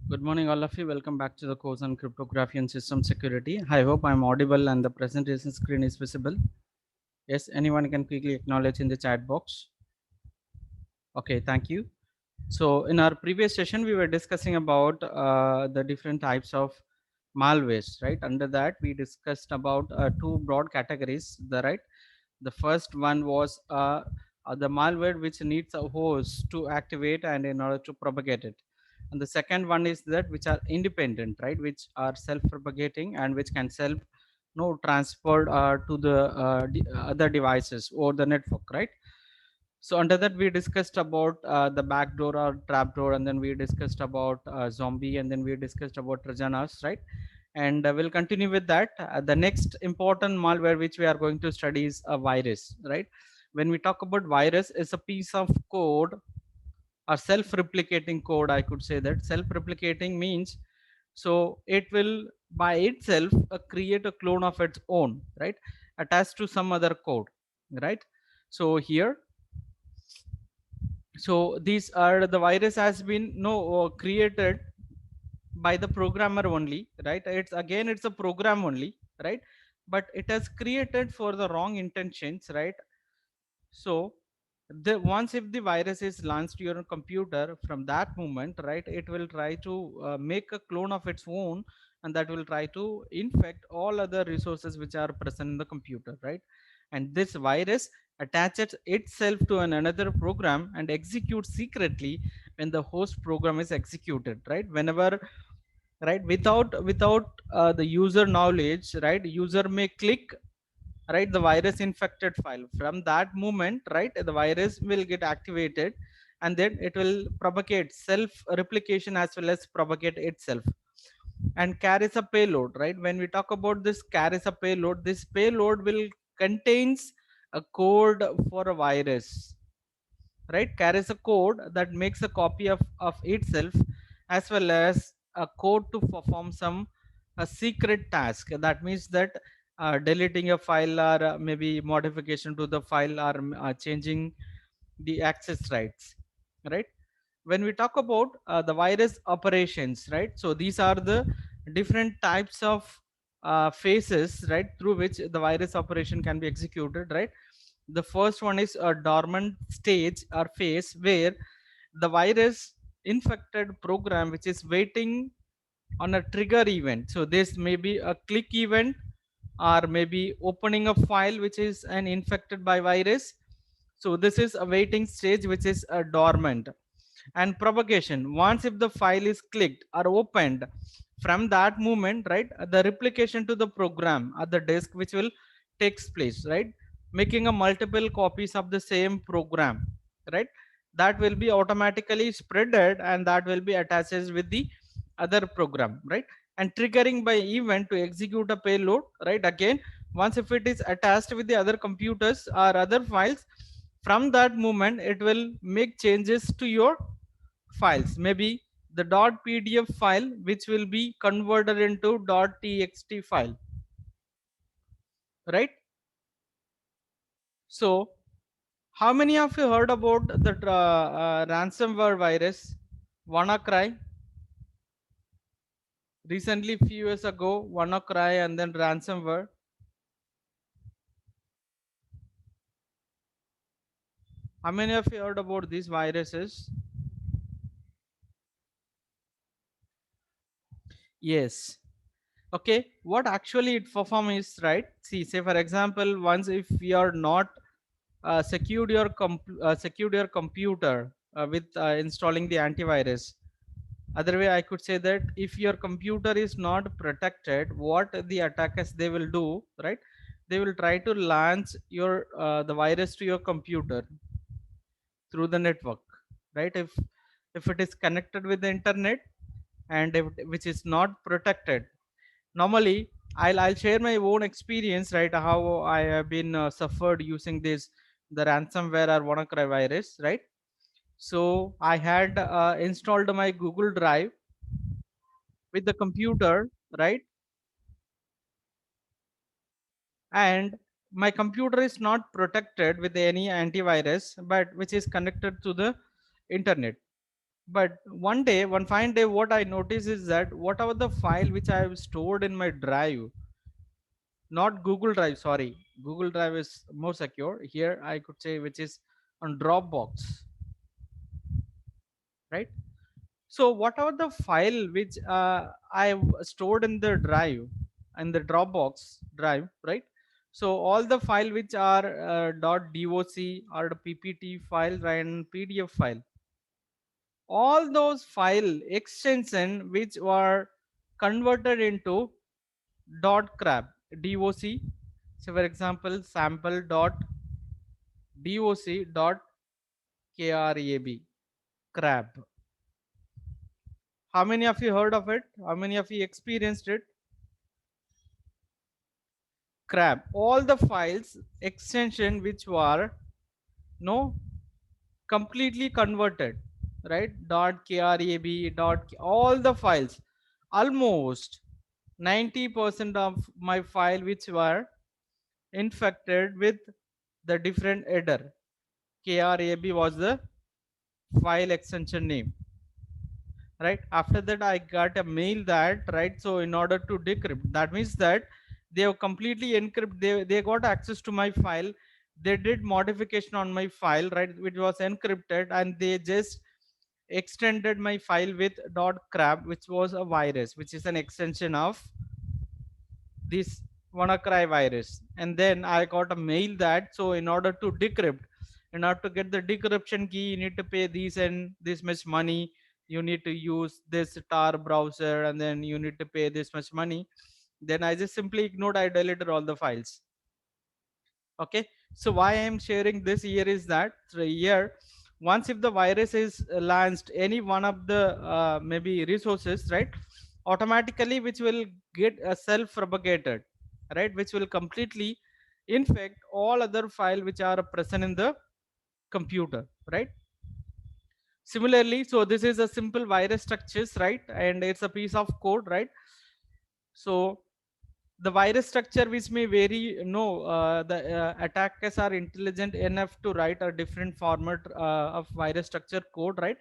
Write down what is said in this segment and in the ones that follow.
Good morning, all of you. Welcome back to the course on cryptography and system security. I hope I'm audible and the presentation screen is visible. Yes, anyone can quickly acknowledge in the chat box. Okay, thank you. So in our previous session, we were discussing about the different types of malwares, right? Under that, we discussed about two broad categories, right? The first one was the malware which needs a host to activate and in order to propagate it. And the second one is that which are independent, right? Which are self-propagating and which can self transferred to the other devices or the network, right? So under that we discussed about the backdoor or trapdoor, and then we discussed about zombie, and then we discussed about trojanas, right? And we'll continue with that. The next important malware which we are going to study is a virus, right? When we talk about virus, is a piece of code or self-replicating code, I could say that. Self-replicating means, so it will by itself create a clone of its own, right, attached to some other code, right? So here, so these are the virus has been created by the programmer only, right? It's again, it's a program only, right? But it has created for the wrong intentions, right? So the once if the virus is launched to your computer, from that moment, right, it will try to make a clone of its own, and that will try to infect all other resources which are present in the computer, right? And this virus attaches itself to another program and executes secretly when the host program is executed, right? Whenever, right, without the user knowledge, right, user may click, right, the virus infected file. From that moment, right, the virus will get activated, and then it will propagate self replication as well as propagate itself, and carries a payload, right? When we talk about this carries a payload, this payload will contains a code for a virus, right? Carries a code that makes a copy of itself, as well as a code to perform some a secret task. That means that deleting a file, or maybe modification to the file, or changing the access rights, right? When we talk about the virus operations, right, so these are the different types of phases, right, through which the virus operation can be executed, right? The first one is a dormant stage or phase, where the virus infected program which is waiting on a trigger event. So this may be a click event, or maybe opening a file which is an infected by virus. So this is a waiting stage which is a dormant. And propagation, once if the file is clicked or opened, from that moment, right, the replication to the program at the disk which will takes place, right, making a multiple copies of the same program, right, that will be automatically spreaded, and that will be attached with the other program, right? And triggering by event to execute a payload, right? Again, once if it is attached with the other computers or other files, from that moment it will make changes to your files, maybe the .pdf file which will be converted into .txt file, right? So how many of you heard about the ransomware virus WannaCry? Recently, few years ago, WannaCry and then ransomware. How many of you heard about these viruses? Yes. Okay, what actually it perform is, right, see, say for example, once if we are not secured your computer with installing the antivirus. Other way I could say that if your computer is not protected, what the attackers they will do, right, they will try to launch your the virus to your computer through the network, right? If it is connected with the internet, and if, which is not protected, normally I'll share my own experience, right, how I have been suffered using this, the ransomware or WannaCry virus, right? So I had installed my Google Drive with the computer, right? And my computer is not protected with any antivirus, but which is connected to the internet. But one day, one fine day, what I notice is that whatever the file which I have stored in my drive, not Google Drive, sorry, Google Drive is more secure. Here I could say which is on Dropbox, right? So whatever the file which I stored in the drive, in the Dropbox drive, right? So all the file which are doc or the ppt file and pdf file, all those file extension which were converted into dot crab doc. So for example, sample dot doc dot krab, crab. How many of you heard of it? How many of you experienced it? Crab. All the files extension which were no completely converted, right? Dot krab dot all the files, almost 90% of my file which were infected with the different header. Krab was the file extension name, right? After that I got a mail that, right, so in order to decrypt, that means that they have completely encrypt, they got access to my file, they did modification on my file, right, which was encrypted, and they just extended my file with dot crab, which was a virus, which is an extension of this WannaCry virus. And then I got a mail that, so in order to decrypt, in order to get the decryption key, you need to pay this and this much money. You need to use this tar browser, and then you need to pay this much money. Then I just simply ignored, I deleted all the files. Okay, so why I am sharing this here is that, so here, once if the virus is launched any one of the maybe resources, right, automatically which will get self propagated, right, which will completely infect all other file which are present in the computer, right? Similarly, so this is a simple virus structures, right, and it's a piece of code, right? So the virus structure which may vary, the attackers are intelligent enough to write a different format of virus structure code, right?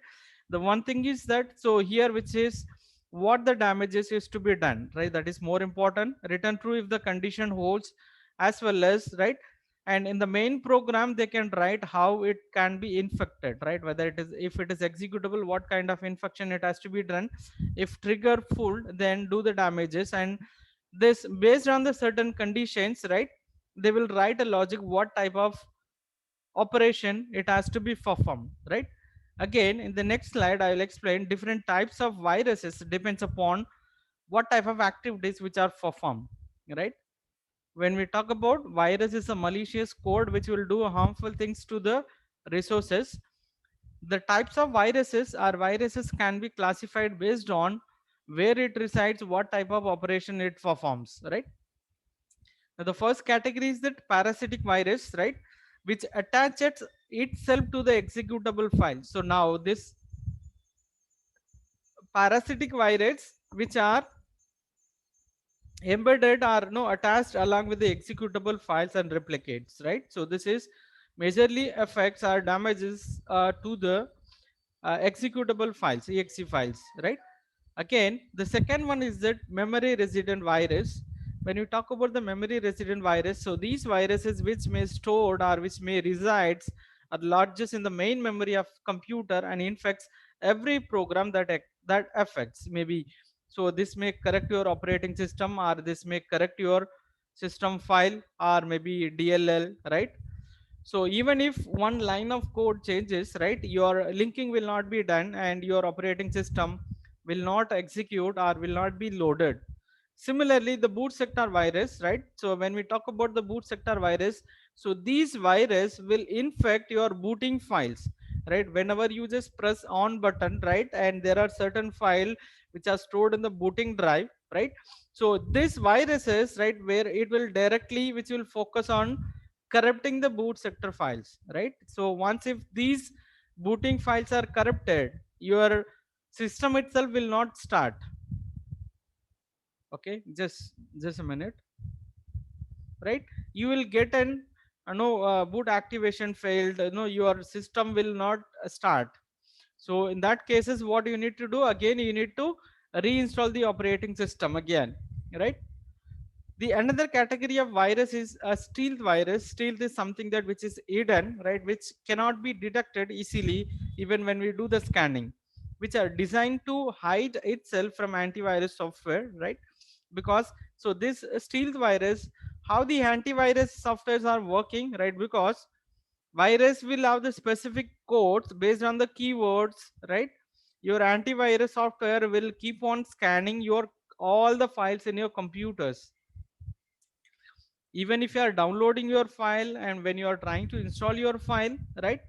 The one thing is that, so here which is what the damages is to be done, right, that is more important. Return true if the condition holds, as well as, right, and in the main program they can write how it can be infected, right, whether it is, if it is executable, what kind of infection it has to be done. If trigger full, then do the damages, and this based on the certain conditions, right, they will write a logic what type of operation it has to be performed, right? Again, in the next slide I will explain different types of viruses depends upon what type of activities which are performed, right? When we talk about virus is a malicious code which will do harmful things to the resources. The types of viruses or viruses can be classified based on where it resides, what type of operation it performs, right? Now, the first category is that parasitic virus, right, which attaches itself to the executable file. So now this parasitic virus which are embedded or no attached along with the executable files and replicates, right? So this is majorly affects or damages to the executable files, exe files, right? Again, the second one is that memory resident virus. When you talk about the memory resident virus, so these viruses which may stored or which may resides are largest in the main memory of computer and infects every program that that affects maybe. So this may correct your operating system, or this may correct your system file, or maybe dll, right? So even if one line of code changes, right, your linking will not be done and your operating system will not execute or will not be loaded. Similarly, the boot sector virus, right? So when we talk about the boot sector virus, so these virus will infect your booting files, right? Whenever you just press on button, right, and there are certain file which are stored in the booting drive, right? So this viruses, right, where it will directly, which will focus on corrupting the boot sector files, right? So once if these booting files are corrupted, your system itself will not start. Okay, just a minute, right? You will get an no boot activation failed, no, your system will not start. So in that cases, what you need to do, again you need to reinstall the operating system again, right? The another category of virus is a stealth virus. Stealth is something that which is hidden, right, which cannot be detected easily even when we do the scanning, which are designed to hide itself from antivirus software, right? Because so this stealth virus, how the antivirus softwares are working, right? Because virus will have the specific codes based on the keywords, right? Your antivirus software will keep on scanning your all the files in your computers. Even if you are downloading your file and when you are trying to install your file, right?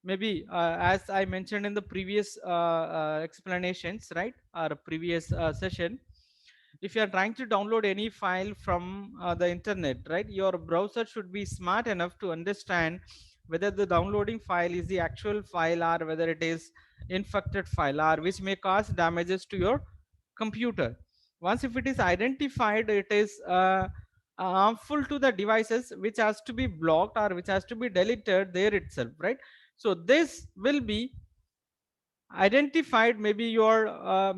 Maybe as I mentioned in the previous explanations, right, or previous session, if you are trying to download any file from the internet, right, your browser should be smart enough to understand whether the downloading file is the actual file or whether it is infected file or which may cause damages to your computer. Once if it is identified, it is harmful to the devices, which has to be blocked or which has to be deleted there itself, right? So this will be identified, maybe your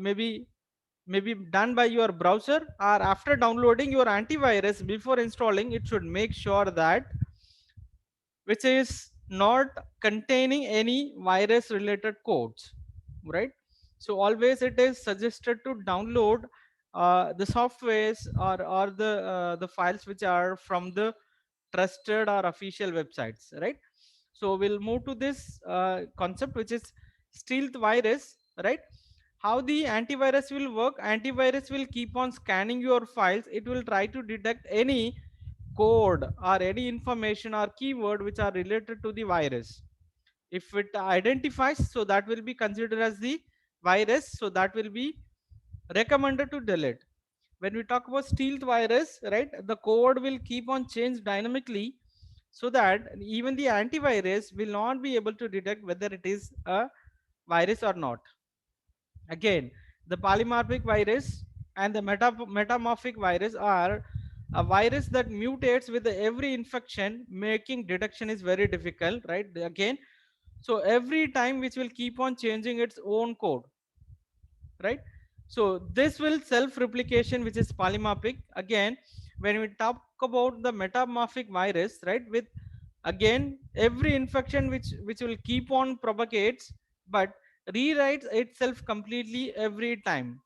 maybe done by your browser, or after downloading your antivirus, before installing it should make sure that which is not containing any virus related codes, right? So always it is suggested to download the softwares or the files which are from the trusted or official websites, right? So we'll move to this concept, which is stealth virus, right? How the antivirus will work: antivirus will keep on scanning your files. It will try to detect any code or any information or keyword which are related to the virus. If it identifies, so that will be considered as the virus, so that will be recommended to delete. When we talk about stealth virus, right, the code will keep on change dynamically, so that even the antivirus will not be able to detect whether it is a virus or not. Again, the polymorphic virus and the metamorphic virus are a virus that mutates with every infection, making detection is very difficult, right? Again, so every time which will keep on changing its own code, right? So this will self replication, which is polymorphic. Again, when we talk about the metamorphic virus, right, with again every infection which will keep on propagates, but rewrites itself completely every time.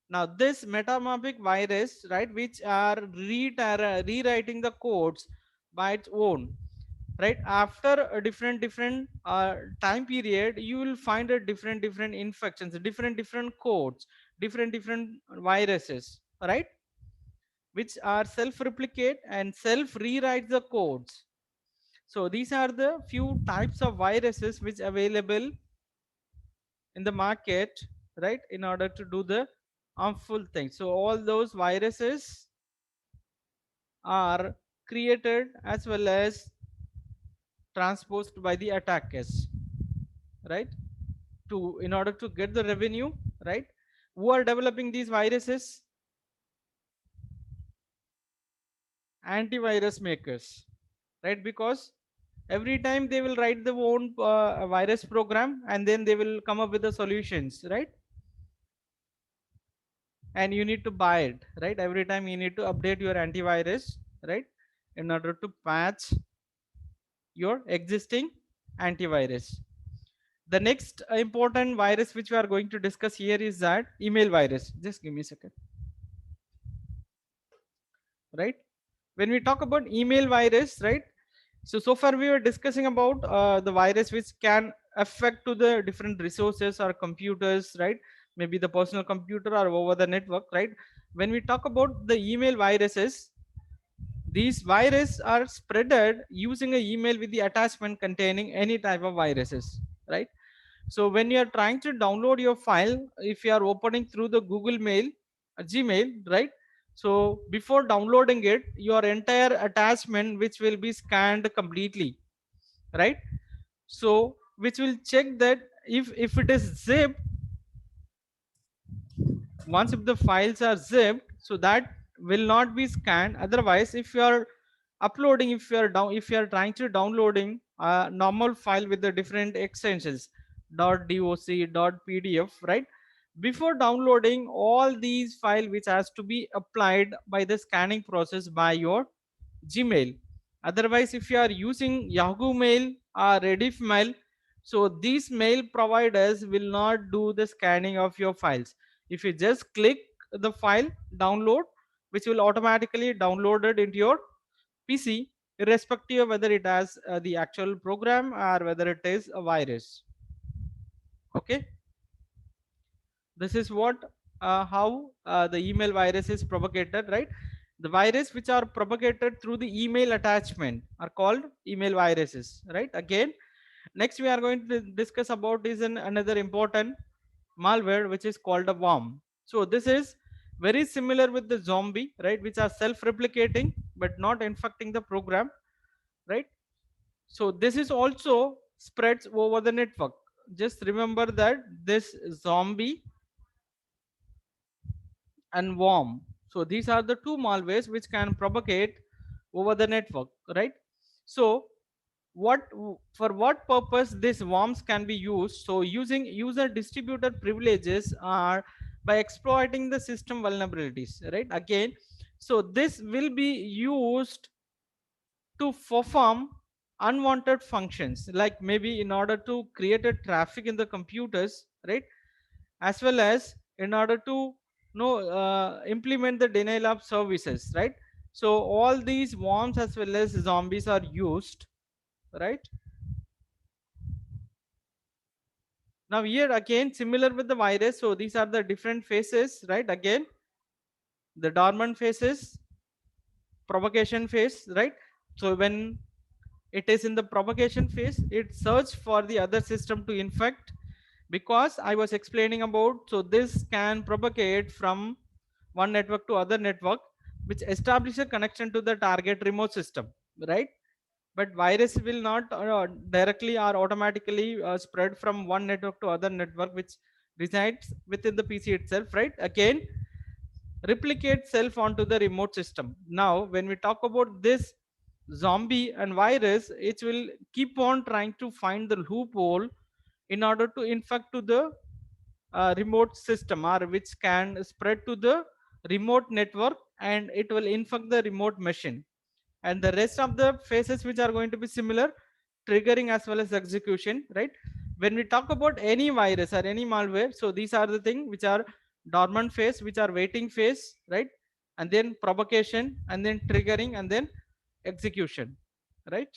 Now this metamorphic virus, right, which are rewriting the codes by its own, right, after a different time period, you will find a different infections, different codes, different viruses, right, which are self replicate and self rewrite the codes. So these are the few types of viruses which available in the market, right, in order to do the harmful things. So all those viruses are created as well as transposed by the attackers, right, to in order to get the revenue, right? Who are developing these viruses? Antivirus makers, right? Because every time they will write their own virus program and then they will come up with the solutions, right? And you need to buy it, right? Every time you need to update your antivirus, right, in order to patch your existing antivirus. The next important virus which we are going to discuss here is that email virus. Just give me a second, right? When we talk about email virus, right, so far we were discussing about the virus which can affect to the different resources or computers, right? Maybe the personal computer or over the network, right? When we talk about the email viruses, these viruses are spreaded using an email with the attachment containing any type of viruses, right? So when you are trying to download your file, if you are opening through the Google Mail, Gmail, right? So before downloading it, your entire attachment which will be scanned completely, right? So which will check that if it is zipped, once if the files are zipped, so that will not be scanned. Otherwise, if you are if you are trying to downloading a normal file with the different extensions, .doc.pdf, right? Before downloading all these file which has to be applied by the scanning process by your Gmail. Otherwise, if you are using Yahoo Mail or Rediff Mail, so these mail providers will not do the scanning of your files. If you just click the file download, which will automatically download it into your PC, irrespective of whether it has the actual program or whether it is a virus. Okay, this is what how the email virus is propagated, right? The virus which are propagated through the email attachment are called email viruses, right? Again, next we are going to discuss about is another important malware which is called a worm. So this is very similar with the zombie, right, which are self-replicating but not infecting the program, right? So this is also spreads over the network. Just remember that this zombie and worm, so these are the two malwares which can propagate over the network, right? So what, for what purpose these worms can be used? So using user distributed privileges are by exploiting the system vulnerabilities, right? Again, so this will be used to perform unwanted functions, like maybe in order to create a traffic in the computers, right? As well as in order to implement the denial of services, right? So all these worms as well as zombies are used, right? Now here again similar with the virus, so these are the different phases, right? Again, the dormant phases, propagation phase, right? So when it is in the propagation phase, it search for the other system to infect, because I was explaining about, so this can propagate from one network to other network, which establish a connection to the target remote system, right? But virus will not directly or automatically spread from one network to other network which resides within the PC itself, right? Again, replicate self onto the remote system. Now when we talk about this zombie and virus, it will keep on trying to find the loophole in order to infect to the remote system, or which can spread to the remote network, and it will infect the remote machine. And the rest of the phases which are going to be similar, triggering as well as execution, right? When we talk about any virus or any malware, so these are the things which are dormant phase, which are waiting phase, right? And then propagation, and then triggering, and then execution, right?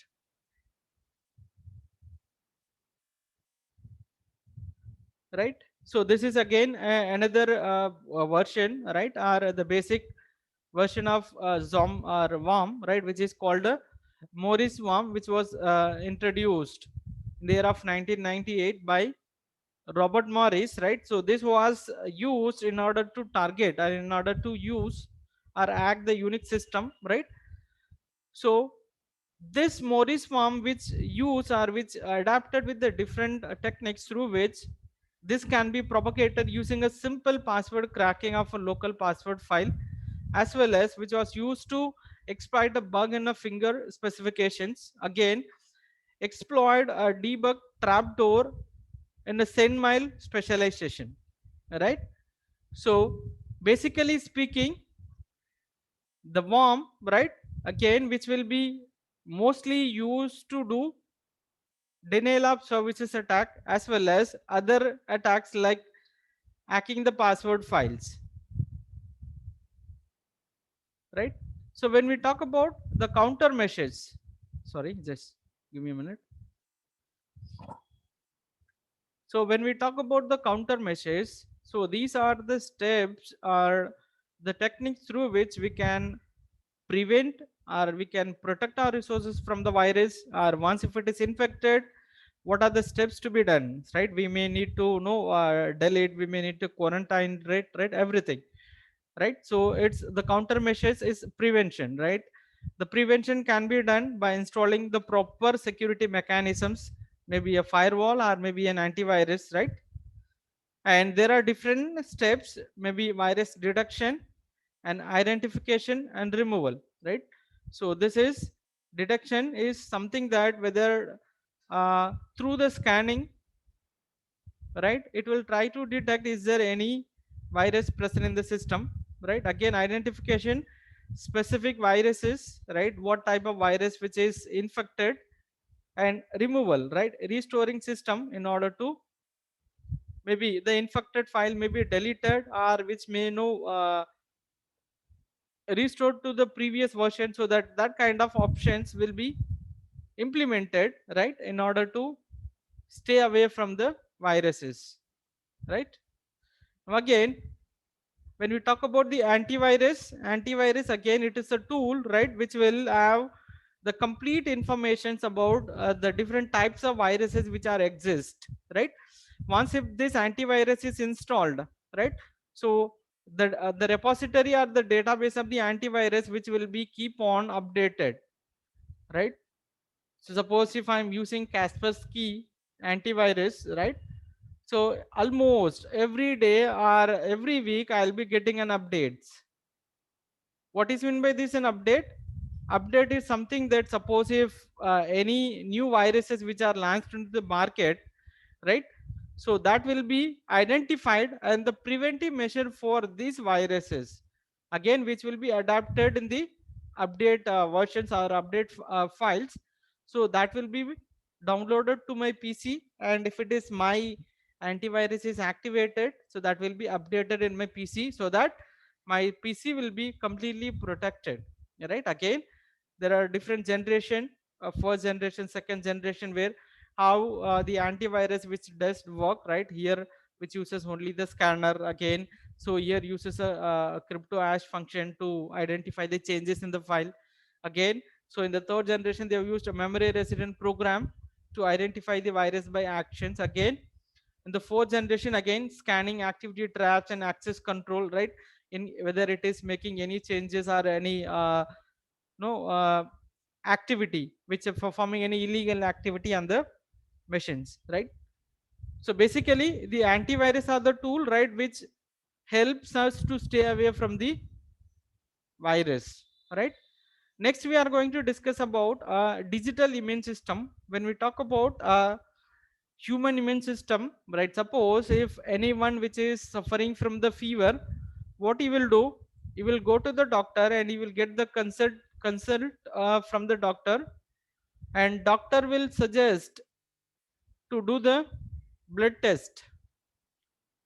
Right, so this is again another version, right, or the basic version of zom or worm, right, which is called a Morris worm, which was introduced in the year of 1998 by Robert Morris, right? So this was used in order to target or in order to use or hack the Unix system, right? So this Morris form which use or which adapted with the different techniques through which this can be propagated using a simple password cracking of a local password file, as well as which was used to exploit a bug in a finger specifications. Again, exploit a debug trapdoor in a sendmail specialization, right? So basically speaking, the worm, right, again which will be mostly used to do denial of services attack, as well as other attacks like hacking the password files, right? So when we talk about the countermeasures, sorry, just give me a minute. So when we talk about the countermeasures, so these are the steps or the techniques through which we can prevent or we can protect our resources from the virus, or once if it is infected, what are the steps to be done, right? We may need to know delete, we may need to quarantine, right, everything, right? So it's the countermeasures is prevention, right? The prevention can be done by installing the proper security mechanisms, maybe a firewall or maybe an antivirus, right? And there are different steps, maybe virus detection and identification and removal, right? So this is detection is something that whether through the scanning, right? It will try to detect is there any virus present in the system, right? Again, identification, specific viruses, right? What type of virus which is infected, and removal, right? Restoring system in order to maybe the infected file may be deleted, or which may know restored to the previous version, so that that kind of options will be implemented, right, in order to stay away from the viruses, right? Now again, when we talk about the antivirus again, it is a tool, right, which will have the complete informations about the different types of viruses which are exist, right? Once if this antivirus is installed, right, so the repository or the database of the antivirus which will be keep on updated, right? So suppose if I'm using Kaspersky antivirus, right, so almost every day or every week I'll be getting an updates. What is meant by this an update? Update is something that suppose if any new viruses which are launched into the market, right, so that will be identified, and the preventive measure for these viruses again which will be adapted in the update versions or update files. So that will be downloaded to my PC, and if it is my antivirus is activated, so that will be updated in my PC, so that my PC will be completely protected, right? Again, there are different generation, first generation, second generation, where how the antivirus which does work, right? Here which uses only the scanner again, so here uses a crypto hash function to identify the changes in the file again. So in the third generation they have used a memory resident program to identify the virus by actions again. In the fourth generation again, scanning activity traps and access control, right, in whether it is making any changes or any no activity which are performing any illegal activity on the machines, right? So basically the antivirus are the tool, right, which helps us to stay away from the virus, right? Next we are going to discuss about digital immune system. When we talk about human immune system, right, suppose if anyone which is suffering from the fever, what he will do, he will go to the doctor and he will get the consult from the doctor, and doctor will suggest to do the blood test,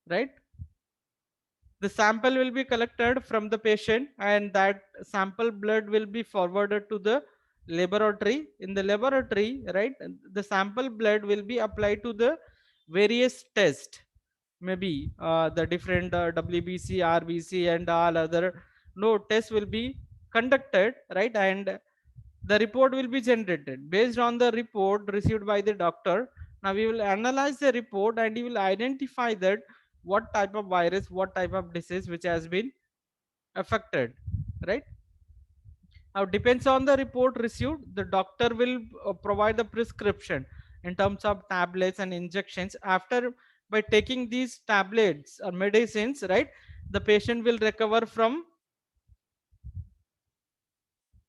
right? The sample will be collected from the patient, and that sample blood will be forwarded to the laboratory. In the laboratory, right, the sample blood will be applied to the various tests, maybe the different WBC, RBC, and all other no tests will be conducted, right? And the report will be generated based on the report received by the doctor. Now we will analyze the report, and we will identify that what type of virus, what type of disease which has been affected, right? Now depends on the report received, the doctor will provide the prescription in terms of tablets and injections. After by taking these tablets or medicines, right, the patient will recover from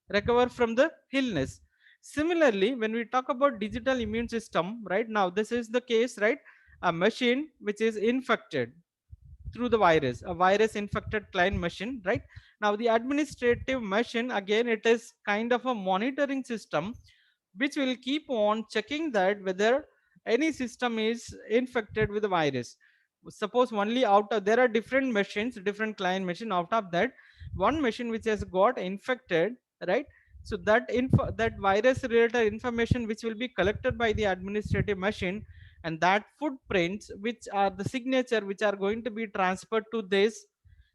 the illness. Similarly, when we talk about digital immune system, right, now this is the case, right? A machine which is infected through the virus, a virus infected client machine, right? Now the administrative machine again, it is kind of a monitoring system which will keep on checking that whether any system is infected with the virus. Suppose only out of, there are different machines, different client machine, out of that one machine which has got infected, right? So that that virus related information which will be collected by the administrative machine, and that footprints which are the signature which are going to be transferred to this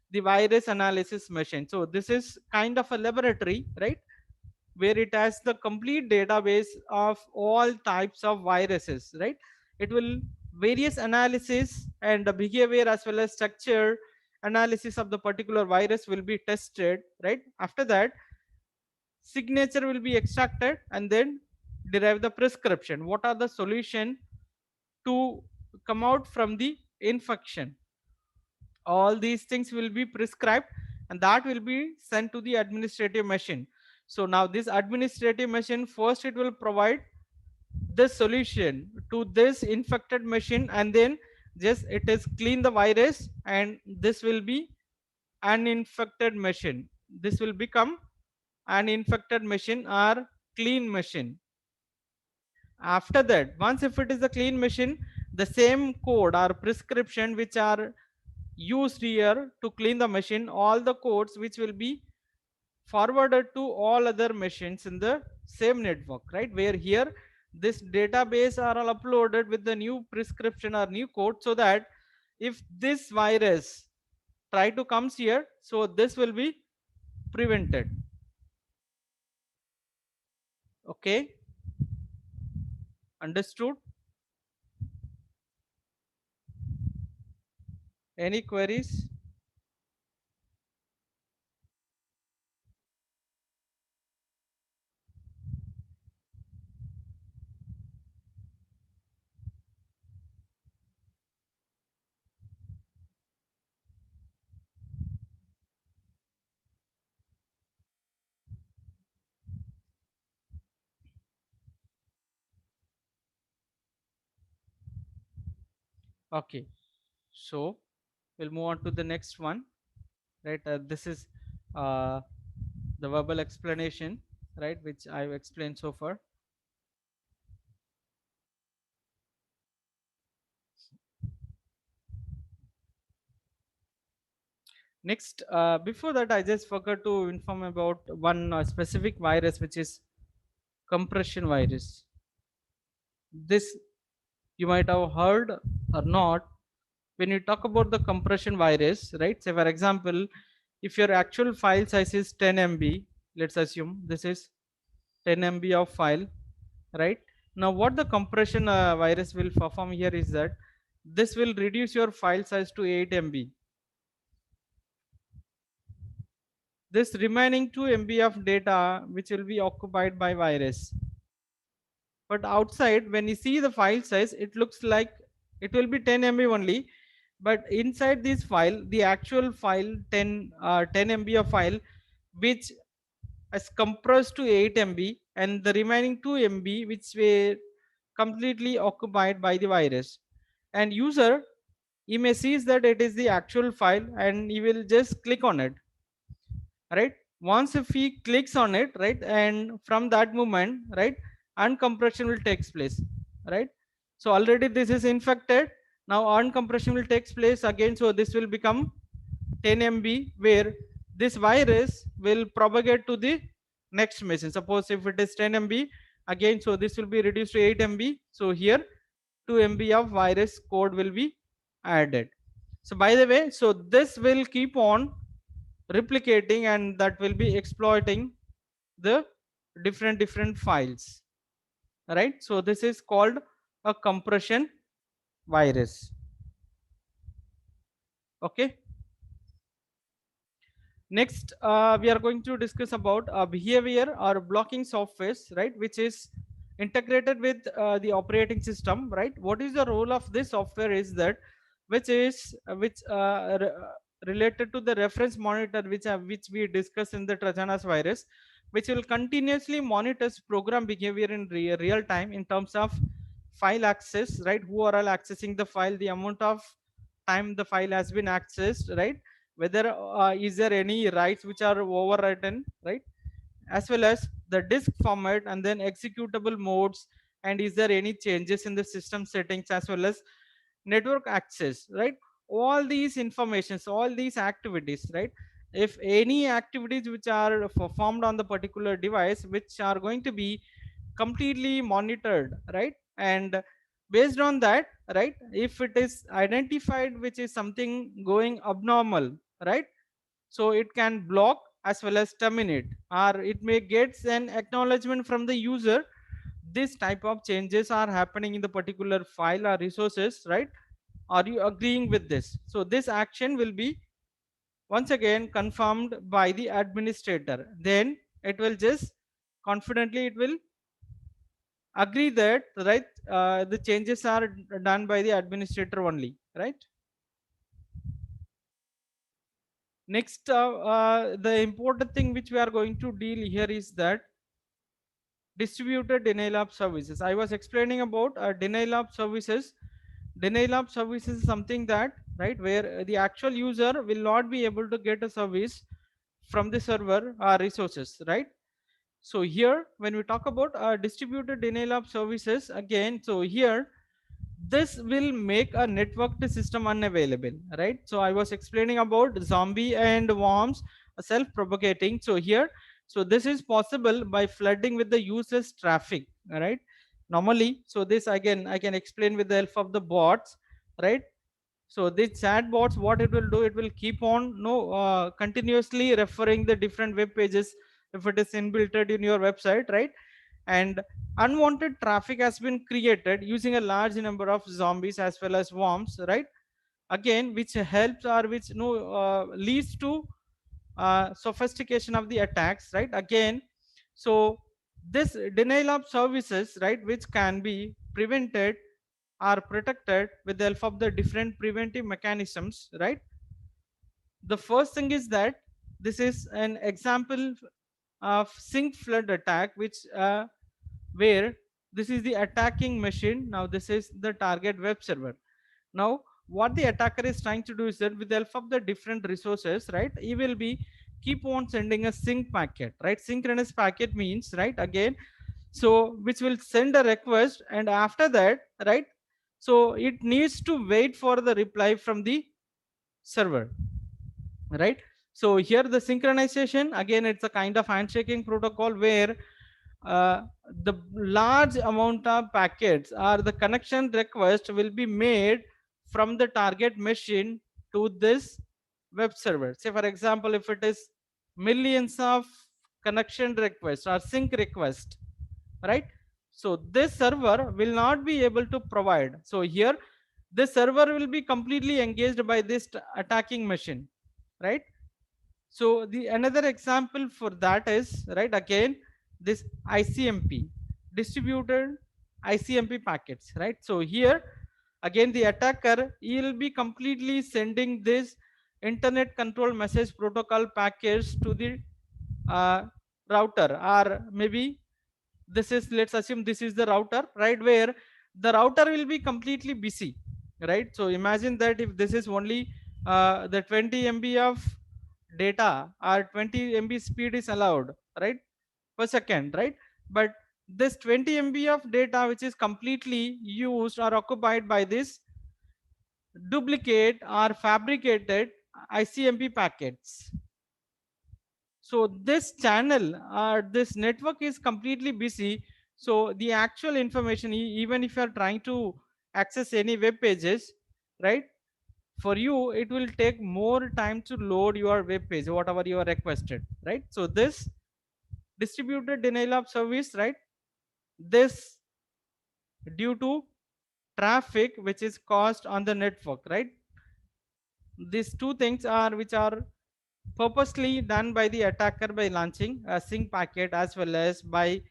the virus analysis machine. So this is kind of a laboratory, right, where it has the complete database of all types of viruses, right? It will various analysis and the behavior as well as structure analysis of the particular virus will be tested, right? After that, signature will be extracted, and then derive the prescription, what are the solution to come out from the infection. All these things will be prescribed, and that will be sent to the administrative machine. So now this administrative machine, first it will provide the solution to this infected machine, and then just it is clean the virus, and this will be an infected machine. This will become an infected machine or clean machine. After that, once if it is a clean machine, the same code or prescription which are used here to clean the machine, all the codes which will be forwarded to all other machines in the same network, right? Where here this database are all uploaded with the new prescription or new code, so that if this virus try to comes here, so this will be prevented. Okay, understood? Any queries? Okay, so we'll move on to the next one, right? This is uh, the verbal explanation, right, which I've explained so far. Next, before that, I just forgot to inform about one specific virus, which is compression virus. This you might have heard or not. When you talk about the compression virus, right? Say for example, if your actual file size is 10 MB, let's assume this is 10 MB of file, right? Now, what the compression virus will perform here is that this will reduce your file size to 8 MB. This remaining 2 MB of data which will be occupied by virus. But outside, when you see the file size, it looks like it will be 10 MB only. But inside this file, the actual file 10 MB of file, which is compressed to 8 MB, and the remaining 2 MB which were completely occupied by the virus. And user, he may see that it is the actual file, and he will just click on it, right? Once if he clicks on it, right, and from that moment, right, uncompression will takes place, right? So already this is infected. Now uncompression will takes place again, so this will become 10 MB, where this virus will propagate to the next machine. Suppose if it is 10 MB again, so this will be reduced to 8 MB. So here 2 MB of virus code will be added. So by the way, so this will keep on replicating, and that will be exploiting the different files, right? So this is called a compression virus. Okay, next we are going to discuss about behavior or blocking softwares, right, which is integrated with the operating system, right? What is the role of this software is that which is related to the reference monitor, which we discussed in the Trojanas virus, which will continuously monitors program behavior in real time in terms of file access, right? Who are all accessing the file, the amount of time the file has been accessed, right? Whether is there any rights which are overwritten, right? As well as the disk format, and then executable modes, and is there any changes in the system settings, as well as network access, right? All these informations, all these activities, right? If any activities which are performed on the particular device, which are going to be completely monitored, right? And based on that, right, if it is identified which is something going abnormal, right, so it can block as well as terminate, or it may get an acknowledgement from the user this type of changes are happening in the particular file or resources, right? Are you agreeing with this? So this action will be once again confirmed by the administrator, then it will just confidently it will agree that, right, the changes are done by the administrator only, right? Next, the important thing which we are going to deal here is that distributed denial of services. I was explaining about denial of services. Denial of service is something that, right, where the actual user will not be able to get a service from the server or resources, right? So here when we talk about distributed denial of services, again, so here this will make a networked system unavailable, right? So I was explaining about zombie and worms self propagating. So here, so this is possible by flooding with the useless traffic, right? Normally, so this again I can explain with the help of the bots, right? So this chat bots, what it will do, it will keep on no continuously referring the different web pages if it is inbuilt in your website, right? And unwanted traffic has been created using a large number of zombies as well as worms, right? Again, which helps or which leads to sophistication of the attacks, right? Again, so this denial of services, right, which can be prevented or protected with the help of the different preventive mechanisms, right? The first thing is that this is an example of sync flood attack, which where this is the attacking machine. Now this is the target web server. Now what the attacker is trying to do is that with the help of the different resources, right, he will be keep on sending a sync packet, right? Synchronous packet means, right, again, so which will send a request, and after that, right, so it needs to wait for the reply from the server, right? So here the synchronization, again, it's a kind of handshaking protocol where uh, the large amount of packets or the connection request will be made from the target machine to this web server. Say for example, if it is millions of connection requests or sync request, right? So this server will not be able to provide. So here this server will be completely engaged by this attacking machine, right? So the another example for that is, right, again, this ICMP, distributed ICMP packets, right? So here again the attacker, he will be completely sending this internet control message protocol packets to the uh, router, or maybe this is, let's assume this is the router, right, where the router will be completely busy, right? So imagine that if this is only the 20 MB of data or 20 MB speed is allowed, right, per second, right? But this 20 MB of data which is completely used or occupied by this duplicate or fabricated ICMP packets. So this channel or this network is completely busy. So the actual information, even if you are trying to access any web pages, right, for you it will take more time to load your web page whatever you are requested, right? So this distributed denial of service, right, this due to traffic which is caused on the network, right? These two things are which are purposely done by the attacker by launching a sync packet as well as by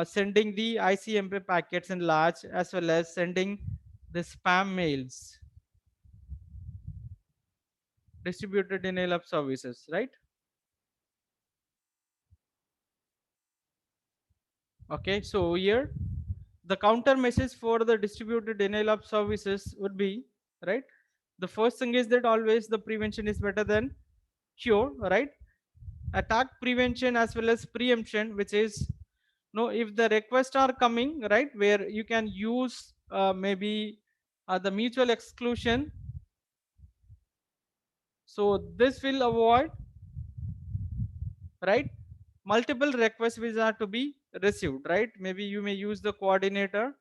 sending the ICMP packets in large, as well as sending the spam mails. Distributed denial of services, right? Okay, so here the counter message for the distributed denial of services would be, right, the first thing is that always the prevention is better than cure, right? Attack prevention as well as preemption, which is, no, if the requests are coming, right, where you can use maybe the mutual exclusion, so this will avoid, right, multiple requests which are to be received, right? Maybe you may use the coordinator,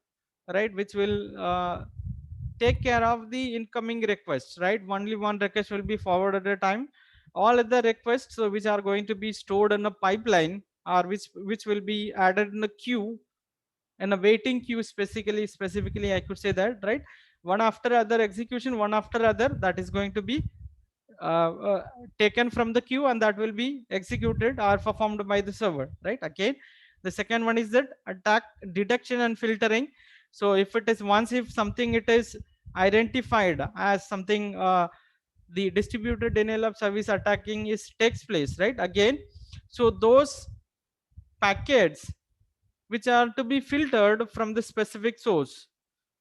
right, which will take care of the incoming requests, right? Only one request will be forwarded at a time. All other requests, so which are going to be stored in a pipeline, or which will be added in a queue, in a waiting queue, specifically I could say that, right? One after other execution, one after other, that is going to be uh, uh, taken from the queue, and that will be executed or performed by the server, right? Again, the second one is that attack detection and filtering. So if it is, once if something it is identified as something, the distributed denial of service attacking is takes place, right? Again, so those packets which are to be filtered from the specific source,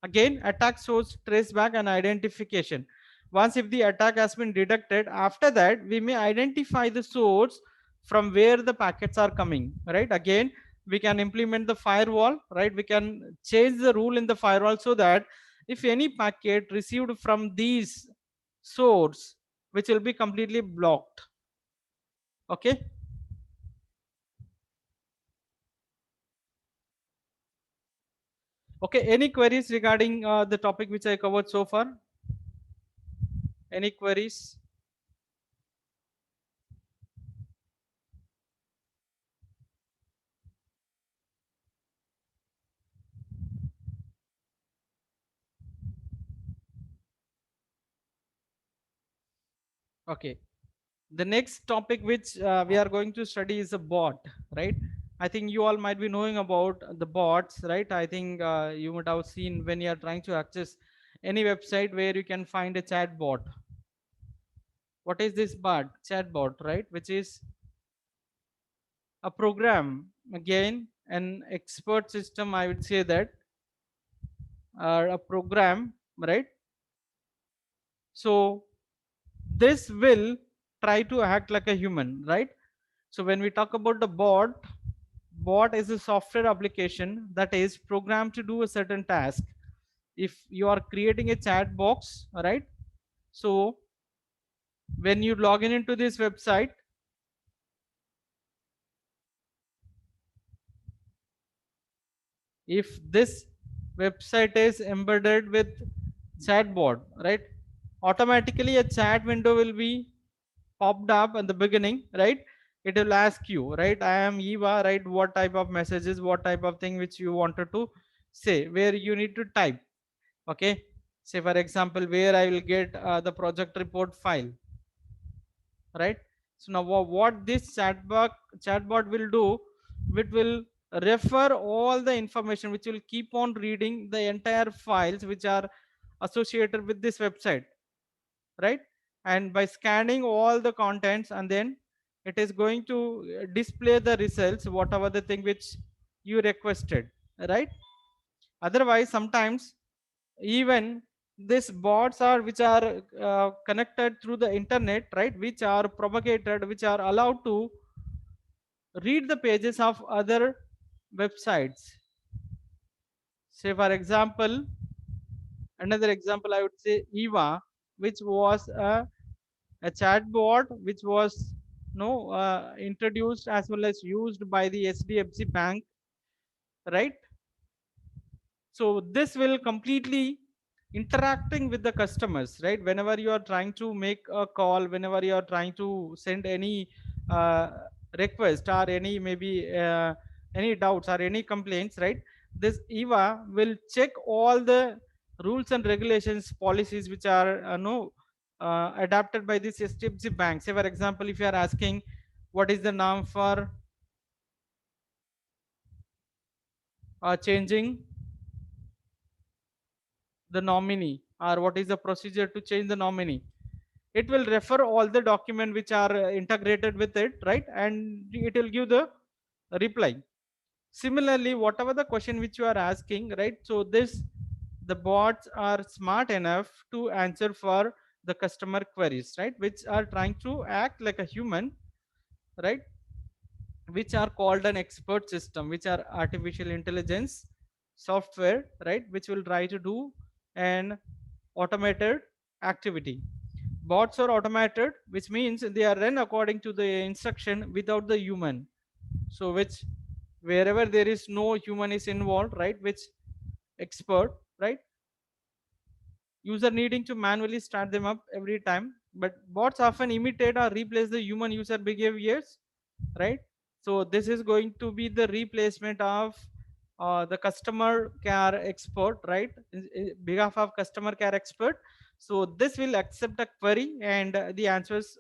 Again, attack source traceback and identification. Once if the attack has been detected, after that we may identify the source from where the packets are coming, right? Again, we can implement the firewall, right? We can change the rule in the firewall so that if any packet received from these source, which will be completely blocked. Okay. Okay, any queries regarding the topic which I covered so far? Any queries? Okay, the next topic which we are going to study is a bot, right? I think you all might be knowing about the bots, right? I think you would have seen when you are trying to access any website where you can find a chat bot. What is this bot? Chat bot, right? Which is a program, again an expert system, I would say that, a program, right? So this will try to act like a human, right? So when we talk about the bot is a software application that is programmed to do a certain task. If you are creating a chat box, right? So when you log in into this website, if this website is embedded with chatbot, right, automatically a chat window will be popped up in the beginning, right? It will ask you, right, I am Eva, right, what type of messages, what type of thing which you wanted to say, where you need to type. Okay, say for example where I will get the project report file, right? So now what this chatbot will do, it will refer all the information, which will keep on reading the entire files which are associated with this website, right? And by scanning all the contents, and then it is going to display the results, whatever the thing which you requested, right? Otherwise sometimes, even these bots are which are connected through the internet, right, which are propagated, which are allowed to read the pages of other websites. Say for example, another example I would say Eva, which was a chatbot which was no introduced as well as used by the SDFC bank, right? So this will completely interacting with the customers, right? Whenever you are trying to make a call, whenever you are trying to send any uh, request, or any maybe any doubts or any complaints, right, this Eva will check all the rules and regulations, policies which are no adapted by this SDFC bank. Say for example, if you are asking what is the norm for changing the nominee, or what is the procedure to change the nominee, it will refer all the document which are integrated with it, right? And it will give the reply. Similarly, whatever the question which you are asking, right, so this, the bots are smart enough to answer for the customer queries, right, which are trying to act like a human, right, which are called an expert system, which are artificial intelligence software, right, which will try to do an automated activity. Bots are automated, which means they are run according to the instruction without the human. So which, wherever there is no human is involved, right, which expert, right, user needing to manually start them up every time. But bots often imitate or replace the human user behaviors, right? So this is going to be the replacement of the customer care expert, right, in behalf of customer care expert. So this will accept a query, and the answers